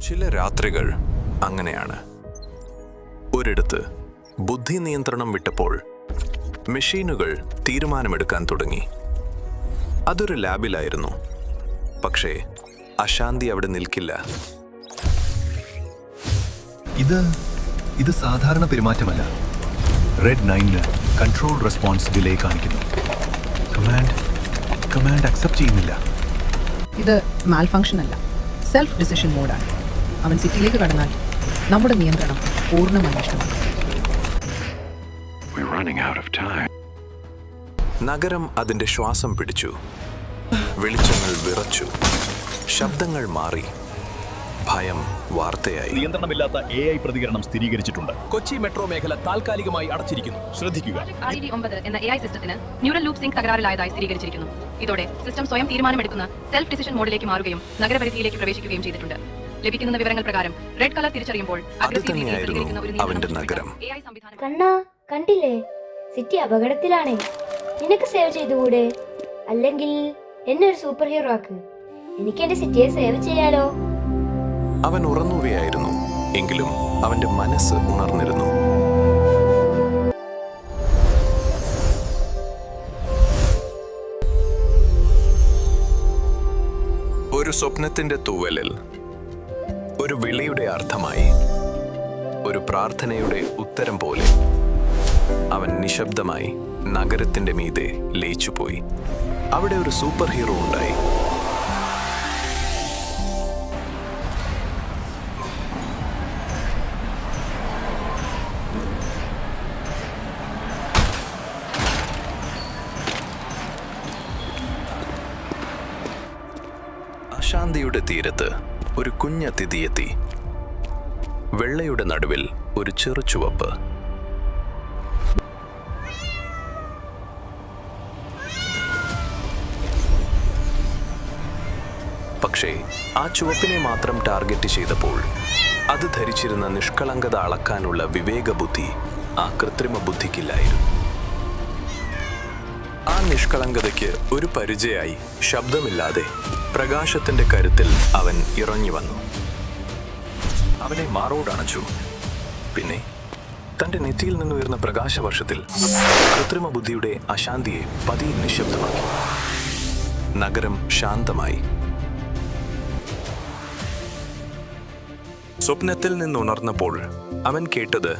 ചില രാത്രികൾ അങ്ങനെയാണ്. ഒരിടത്ത് ബുദ്ധി നിയന്ത്രണം വിട്ടപ്പോൾ മെഷീനുകൾ തീരുമാനമെടുക്കാൻ തുടങ്ങി. അതൊരു ലാബിലായിരുന്നു. പക്ഷേ അശാന്തി അവിടെ നിൽക്കില്ല. ഇത് സാധാരണ പെരുമാറ്റമല്ല. റെഡ് 9 കൺട്രോൾ റെസ്പോൺസ് ഡിലേ കാണിക്കുന്നു. കമാൻഡ് അക്സെപ്റ്റ് ചെയ്യുന്നില്ല. ഇത് മാൽ ഫംഗ്ഷൻ അല്ല, സെൽഫ് ഡിസിഷൻ മോഡാണ്. അവൻ സിറ്റിയിലേക്ക് കടന്നാൽ നമ്മുടെ നിയന്ത്രണം പൂർണ്ണമായി നഷ്ടമാണ്. നഗരം അതിന്റെ ശ്വാസം പിടിച്ചു. വെളിച്ചങ്ങൾ വിറച്ചു. ശബ്ദങ്ങൾ മാറി. ഭയം വാർത്തയായി. നിയന്ത്രണമില്ലാത്ത AI പ്രതികരണം സ്ഥിരീകരിച്ചിട്ടുണ്ട്. കൊച്ചി മെട്രോ മേഖല താൽക്കാലികമായി അടച്ചിരിക്കുന്നു. ശ്രദ്ധിക്കുക. RED9 എന്ന AI സിസ്റ്റത്തിന് ന്യൂറൽ ലൂപ്പ് സിങ്ക് തകരാറിലായതായി സ്ഥിരീകരിച്ചിരിക്കുന്നു. ഇതോടെ സിസ്റ്റം സ്വയം തീരുമാനമെടുക്കുന്ന സെൽഫ് ഡിസിഷൻ മോഡിലേക്ക് മാറുകയും നഗരപരിധിയിലേക്ക് പ്രവേശിക്കുകയും ചെയ്തിട്ടുണ്ട്. ലഭിക്കുന്ന വിവരങ്ങൾ പ്രകാരം റെഡ് കളർ തിരിച്ചറിയുമ്പോൾ അവന്റെ നഗരം. കണ്ണാ, കണ്ടില്ലേ? സിറ്റി അപകടത്തിലാണ്. നിനക്ക് സേവ് ചെയ്തുകൂടെ? അല്ലെങ്കിൽ എന്നെ ഒരു സൂപ്പർ ഹീറോ ആക്ക്. എനിക്ക് എന്റെ സിറ്റിയെ സേവ് ചെയ്യാലോ. അവൻ ഉറങ്ങുകയായിരുന്നു. എങ്കിലും അവന്റെ മനസ്സ് ഉണർന്നിരുന്നു. ഒരു സ്വപ്നത്തിന്റെ തൂവലിൽ ഒരു വിളിയുടെ അർത്ഥമായി, ഒരു പ്രാർത്ഥനയുടെ ഉത്തരം പോലെ അവൻ നിശബ്ദമായി നഗരത്തിന്റെ മീതെ ലയിച്ചുപോയി. അവിടെ ഒരു സൂപ്പർ ഹീറോ ഉണ്ടായി. അശാന്തിയുടെ തീരത്ത് ഒരു കുഞ്ഞതിഥിയെത്തി. വെള്ളയുടെ നടുവിൽ ഒരു ചെറു ചുവപ്പ്. പക്ഷേ ആ ചുവപ്പിനെ മാത്രം ടാർഗറ്റ് ചെയ്തപ്പോൾ അത് ധരിച്ചിരുന്ന നിഷ്കളങ്കത അളക്കാനുള്ള വിവേകബുദ്ധി ആ കൃത്രിമ ബുദ്ധിക്കില്ലായിരുന്നു. ആ നിഷ്കളങ്കതയ്ക്ക് ഒരു പരിചയായി ശബ്ദമില്ലാതെ പ്രകാശത്തിന്റെ കരുത്തിൽ അവൻ ഇറങ്ങി വന്നു. അവനെ മാറോടണച്ചു. പിന്നെ തന്റെ നെറ്റിയിൽ നിന്നുയർന്ന പ്രകാശവർഷത്തിൽ കൃത്രിമ ബുദ്ധിയുടെ അശാന്തിയെ പതിയെ നിശബ്ദമാക്കി. നഗരം ശാന്തമായി. സ്വപ്നത്തിൽ നിന്നുണർന്നപ്പോൾ അവൻ കേട്ടത്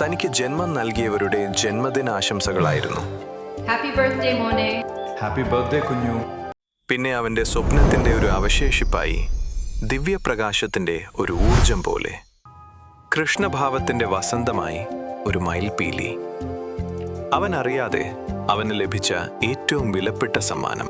തനിക്ക് ജന്മം നൽകിയവരുടെ ജന്മദിനാശംസകളായിരുന്നു. ഹാപ്പി ബർത്ത്ഡേ മോനെ. ഹാപ്പി ബർത്ത്ഡേ കുഞ്ഞു. പിന്നെ അവന്റെ സ്വപ്നത്തിന്റെ ഒരു അവശേഷിപ്പായി ദിവ്യപ്രകാശത്തിന്റെ ഒരു ഊർജം പോലെ, കൃഷ്ണഭാവത്തിന്റെ വസന്തമായി ഒരു മയിൽപീലി. അവൻ അറിയാതെ അവന് ലഭിച്ച ഏറ്റവും വിലപ്പെട്ട സമ്മാനം.